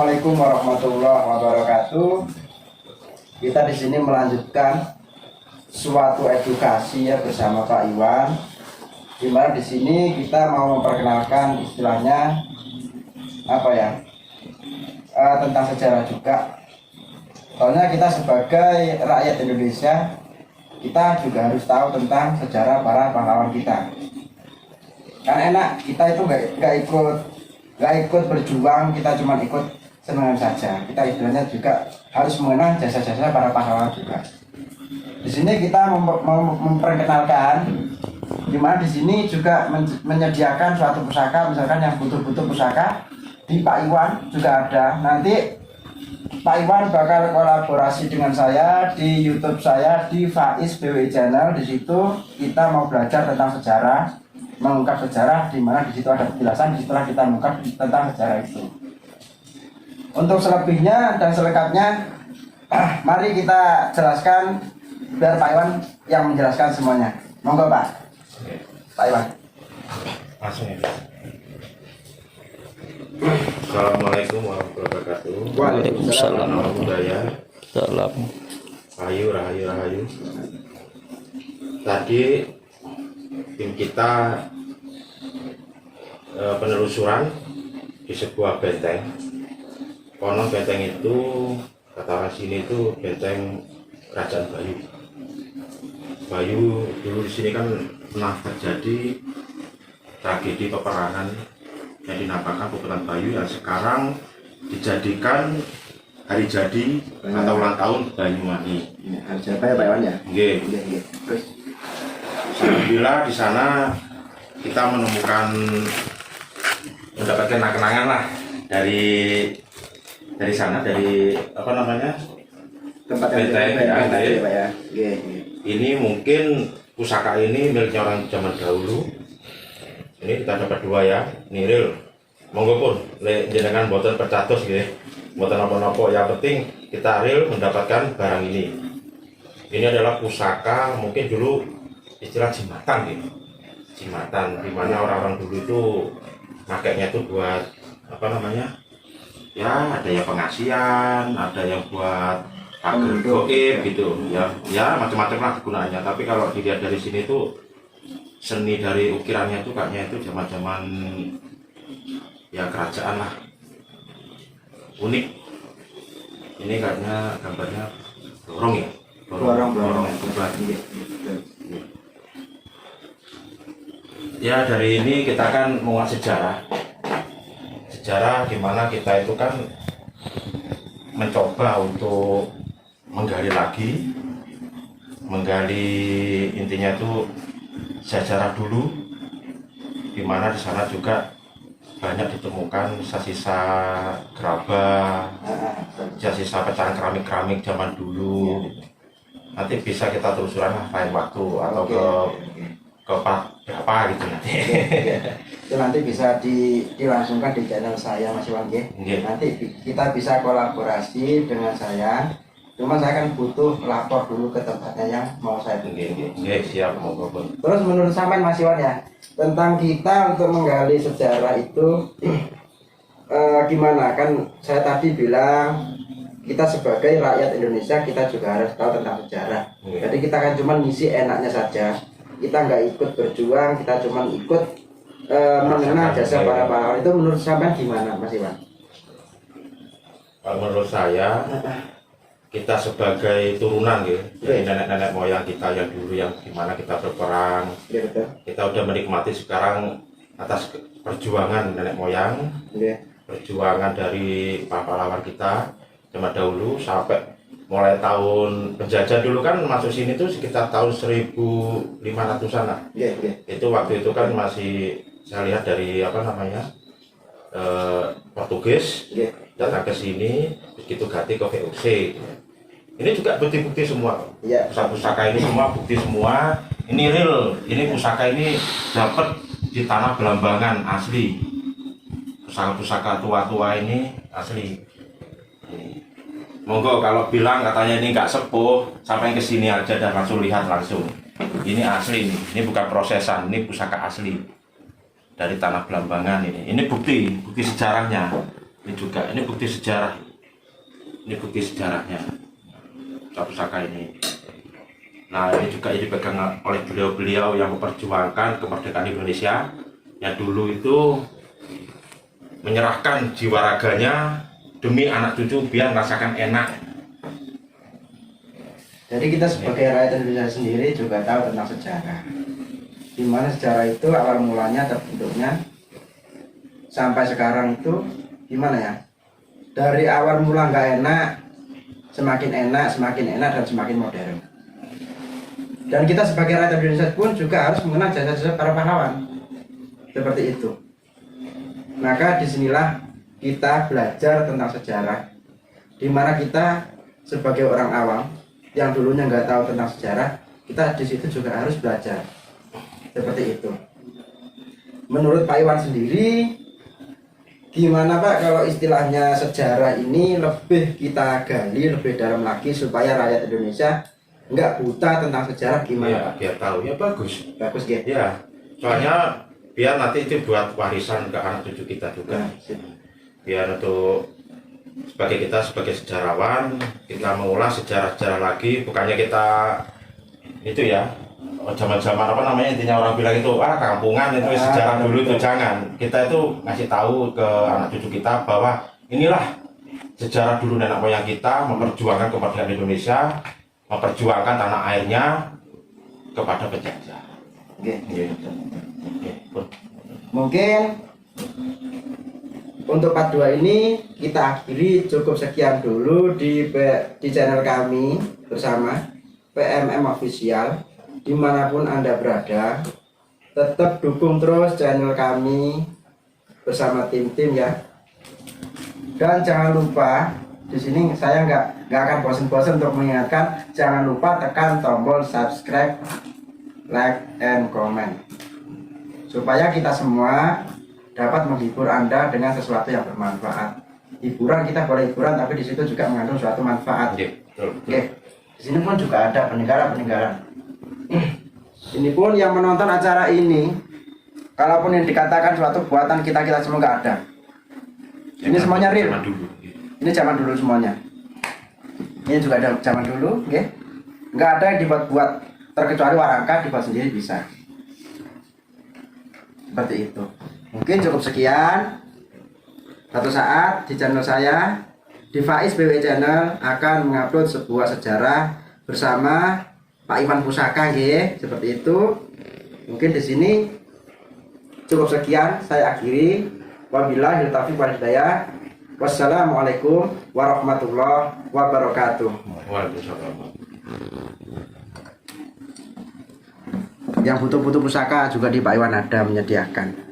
Assalamualaikum warahmatullahi wabarakatuh. Kita di sini melanjutkan suatu edukasi ya bersama Pak Iwan. Di mana di sini kita mau memperkenalkan istilahnya tentang sejarah juga. Soalnya kita sebagai rakyat Indonesia, kita juga harus tahu tentang sejarah para pahlawan kita. Kan enak kita itu nggak ikut berjuang, kita cuma ikut senang saja. Kita istilahnya juga harus mengenang jasa-jasa para pahlawan juga. Di sini kita memperkenalkan, di mana di sini juga menyediakan suatu pusaka, misalkan yang butuh pusaka di Pak Iwan juga ada. Nanti Pak Iwan bakal kolaborasi dengan saya di YouTube saya di Faiz BWI Channel. Di situ kita mau belajar tentang sejarah, mengungkap sejarah, di mana di situ ada penjelasan setelah kita mengungkap tentang sejarah itu. Untuk selebihnya dan selengkapnya, mari kita jelaskan biar Pak Iwan yang menjelaskan semuanya. Monggo Pak. Pak Iwan. Langsung ya. Assalamualaikum warahmatullahi wabarakatuh. Waalaikumsalam warahmatullahi Salam. Rahayu. Tadi tim kita penelusuran di sebuah benteng. Konon benteng itu kata orang sini itu benteng Kerajaan Bayu. Bayu dulu di sini kan pernah terjadi tragedi peperangan yang dinamakan Peperangan Bayu yang sekarang dijadikan hari jadi atau ulang tahun Banyuwangi. Hari siapa ya Pak Iwan ya? Nggih. Terus Alhamdulillah di sana kita mendapatkan kenangan lah dari sana, dari tempat benteng yang ya. Pak ya. Ini mungkin pusaka ini miliknya orang zaman dahulu. Ini kita dapat dua ya, niril. Monggo pun, jenengan boten percatus gitu, boten apa-apa. Yang penting kita real mendapatkan barang ini. Ini adalah pusaka, mungkin dulu istilah jimatan gitu. Jimatan, dimana orang-orang dulu itu makainya itu buat ya ada yang pengasian, ada yang buat pagar goib gitu ya macam-macam lah kegunaannya. Tapi kalau dilihat dari sini tuh seni dari ukirannya itu kayaknya itu zaman ya kerajaan lah, unik. Ini kayaknya gambarnya dorong ya, dorong kubat. Ya dari ini kita kan menguak sejarah dimana kita itu kan mencoba untuk menggali intinya itu sejarah dulu, dimana di sana juga banyak ditemukan sisa-sisa gerabah, sisa pecahan keramik zaman dulu. Nanti bisa kita telusuri lain waktu atau ke berapa gitu nanti. Itu nanti bisa dilangsungkan di channel saya Mas Iwan ya. Nanti kita bisa kolaborasi dengan saya. Cuma saya kan butuh lapor dulu ke tempatnya yang mau saya bikin. Siap, monggo. Terus menurut sampean Mas Iwan ya, tentang kita untuk menggali sejarah itu gimana? Kan saya tadi bilang kita sebagai rakyat Indonesia kita juga harus tahu tentang sejarah. Jadi kita kan cuma ngisi enaknya saja. Kita nggak ikut berjuang, kita cuma ikut mengenang jasa para pahlawan. Itu menurut sampean gimana Mas Iwan? Kalau menurut saya, kita sebagai turunan gitu dari nenek-nenek moyang kita yang dulu yang dimana kita berperang, kita udah menikmati sekarang atas perjuangan nenek moyang, perjuangan dari para pahlawan kita zaman dahulu sampai mulai tahun penjajah dulu kan masuk sini tuh sekitar tahun 1500-an lah. Itu waktu itu kan masih saya lihat dari Portugis datang ke sini, begitu ganti ke VOC. Ini juga bukti-bukti semua. Pusaka ini semua bukti semua. Ini real. Ini pusaka ini dapat di tanah Belambangan asli. Pusaka-pusaka tua-tua ini asli. Monggo kalau bilang katanya ini nggak sepuh, sampai ke sini aja dan langsung lihat langsung. Ini asli nih. Ini bukan prosesan, ini pusaka asli dari tanah Belambangan ini. Ini bukti sejarahnya. Ini juga, ini bukti sejarah. Ini bukti sejarahnya pusaka ini. Nah, ini juga dipegang oleh beliau-beliau yang memperjuangkan kemerdekaan Indonesia, yang dulu itu menyerahkan jiwa raganya demi anak cucu biar merasakan enak. Jadi kita sebagai rakyat Indonesia sendiri juga tahu tentang sejarah. Di mana sejarah itu awal mulanya terbentuknya sampai sekarang itu gimana ya? Dari awal mula nggak enak, semakin enak, dan semakin modern. Dan kita sebagai rakyat Indonesia pun juga harus mengenal jasa-jasa para pahlawan. Seperti itu. Maka disinilah kita belajar tentang sejarah, di mana kita sebagai orang awam yang dulunya nggak tahu tentang sejarah, kita di situ juga harus belajar. Seperti itu. Menurut Pak Iwan sendiri, gimana Pak kalau istilahnya sejarah ini lebih kita gali lebih dalam lagi supaya rakyat Indonesia nggak buta tentang sejarah, gimana Ya, Pak? biar tahu ya bagus. Bagus ya. Ya, soalnya biar nanti itu buat warisan ke anak cucu kita juga. Nah, sip. Biar untuk sebagai sejarawan kita mengulas sejarah-sejarah lagi, bukannya kita itu ya zaman-zaman apa namanya, intinya orang bilang itu kampungan itu sejarah dulu, itu jangan. Kita itu ngasih tahu ke anak cucu kita bahwa inilah sejarah dulu nenek moyang kita memperjuangkan kemerdekaan Indonesia, memperjuangkan tanah airnya kepada penjajah. Oke. Oke, pun. Mungkin untuk part 2 ini kita akhiri, cukup sekian dulu di channel kami bersama PMM Official. Dimanapun Anda berada, tetap dukung terus channel kami bersama tim-tim ya. Dan jangan lupa, di sini saya nggak akan bosan-bosan untuk mengingatkan, jangan lupa tekan tombol subscribe, like, and comment, supaya kita semua dapat menghibur Anda dengan sesuatu yang bermanfaat. Hiburan, kita boleh hiburan, tapi di situ juga mengandung suatu manfaat. Oke. Di sini pun juga ada peninggalan-peninggalan. Ini pun yang menonton acara ini, kalaupun yang dikatakan suatu buatan kita semua nggak ada. Ini semuanya real. Ini zaman dulu semuanya. Ini juga ada zaman dulu, oke? Nggak ada yang dibuat-buat, terkecuali warangka dibuat sendiri bisa. Seperti itu. Mungkin cukup sekian. Satu saat di channel saya, di Faiz BW Channel, akan mengupload sebuah sejarah bersama Pak Iwan Pusaka, seperti itu. Mungkin di sini cukup sekian, saya akhiri. Wabillahi taufiq wal hidayah. Wassalamualaikum warahmatullahi wabarakatuh. Waalaikumsalam. Yang butuh-butuh pusaka juga di Pak Iwan ada menyediakan.